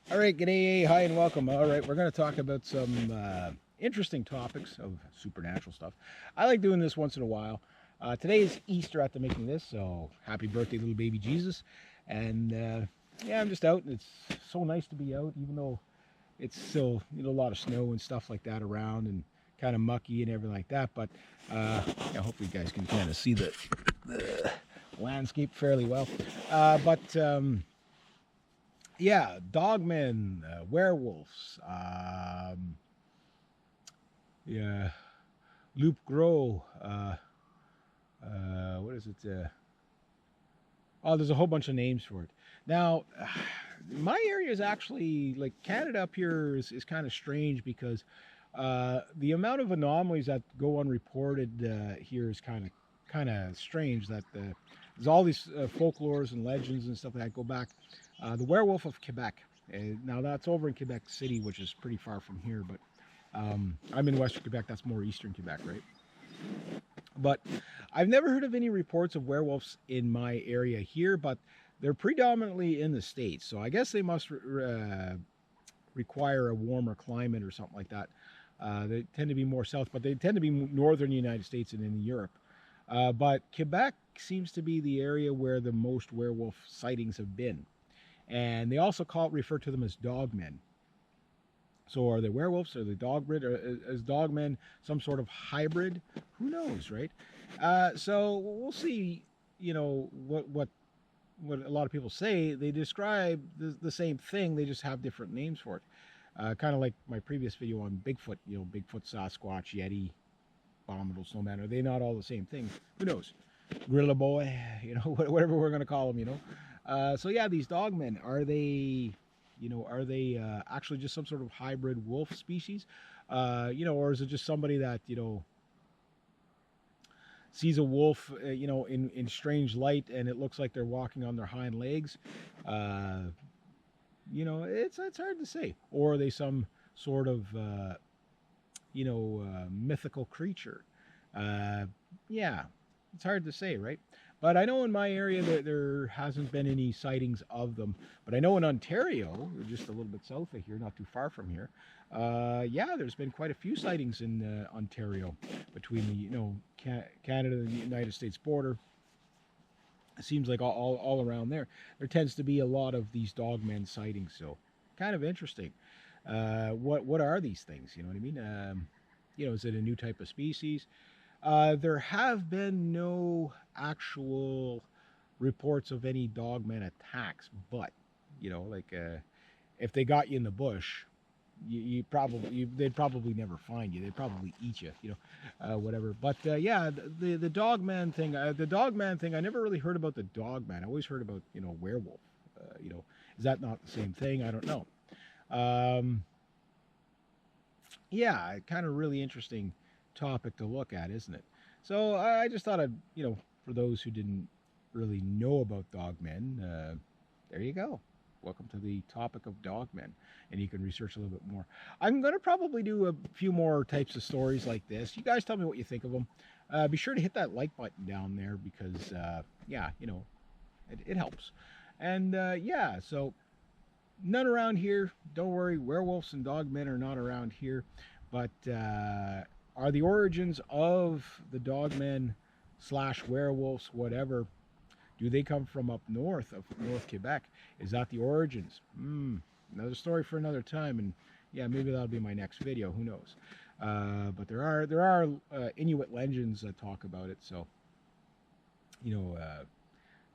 All right, g'day, hi, and welcome. All right, we're going to talk about some interesting topics of supernatural stuff. I like doing this once in a while. Today is Easter at the making this, so happy birthday, little baby Jesus. And yeah, I'm just out, and it's so nice to be out, even though it's still a lot of snow and stuff like that around, and kind of mucky and everything like that. But yeah, hopefully, you guys can kind of see the landscape fairly well. But yeah, dogmen, werewolves, yeah, loop grow. What is it? Oh, there's a whole bunch of names for it. Now, my area is actually like Canada up here is kind of strange because the amount of anomalies that go unreported here is kind of strange. That there's all these folklores and legends and stuff that go back. The Werewolf of Quebec. Now that's over in Quebec City, which is pretty far from here. But I'm in Western Quebec. That's more Eastern Quebec, right? But I've never heard of any reports of werewolves in my area here. But they're predominantly in the States, so I guess they must require a warmer climate or something like that. They tend to be more south, but they tend to be northern United States and in Europe. But Quebec seems to be the area where the most werewolf sightings have been, and they also refer to them as dogmen. So are they werewolves? Are they dogbred? Or is dogmen some sort of hybrid? Who knows, right? So we'll see. What a lot of people say. They describe the same thing. They just have different names for it. Kind of like my previous video on Bigfoot. Bigfoot, Sasquatch, Yeti, abominable snowman. Are they not all the same thing? Who knows? Gorilla boy. Whatever we're gonna call them. So yeah, these dogmen, are they actually just some sort of hybrid wolf species? Or is it just somebody that sees a wolf, in strange light, and it looks like they're walking on their hind legs? Uh, it's hard to say. Or are they some sort of mythical creature? Uh, yeah, it's hard to say, right? But I know in my area there hasn't been any sightings of them. But I know in Ontario, just a little bit south of here, not too far from here, yeah, there's been quite a few sightings in Ontario between the Canada and the United States border. It seems like all around there tends to be a lot of these dogmen sightings. So kind of interesting. What are these things? You know what I mean? Is it a new type of species? There have been no actual reports of any dogman attacks, but if they got you in the bush, they'd probably never find you. They'd probably eat you, whatever. But yeah, the dogman thing. I never really heard about the dogman. I always heard about werewolf. Is that not the same thing? I don't know. Um, yeah, kind of really interesting topic to look at, isn't it? So I just thought for those who didn't really know about dogmen, there you go. Welcome to the topic of dogmen, and you can research a little bit more. I'm going to probably do a few more types of stories like this. You guys tell me what you think of them. Be sure to hit that like button down there because, yeah, it helps. And yeah, so none around here. Don't worry, werewolves and dogmen are not around here. But are the origins of the dogmen slash werewolves, whatever, do they come from up north of North Quebec? Is that the origins? Another story for another time, and yeah, maybe that'll be my next video. Who knows? But there are Inuit legends that talk about it. So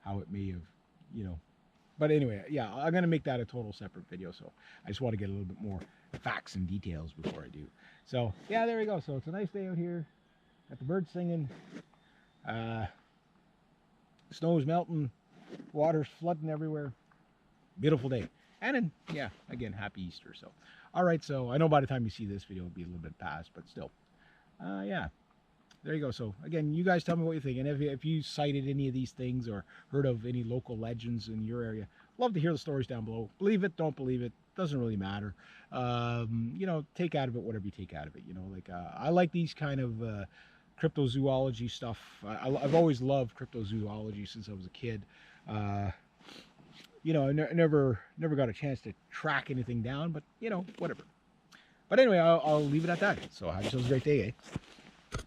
how it may have, you know. But anyway, yeah, I'm gonna make that a total separate video. So I just want to get a little bit more facts and details before I do. So yeah, there we go. So it's a nice day out here. Got the birds singing. Uh, Snow's melting. Water's flooding everywhere. Beautiful day. And then, yeah, again, happy Easter. So, all right. So I know by the time you see this video, it'll be a little bit past, but still, yeah. There you go. So again, you guys tell me what you think, and if you cited any of these things or heard of any local legends in your area, love to hear the stories down below. Believe it, don't believe it, doesn't really matter. Take out of it whatever you take out of it. I like these kind of cryptozoology stuff. I've always loved cryptozoology since I was a kid. Uh, you know, never got a chance to track anything down, but you know, whatever. But anyway, I'll leave it at that. So have yourselves a great day, eh?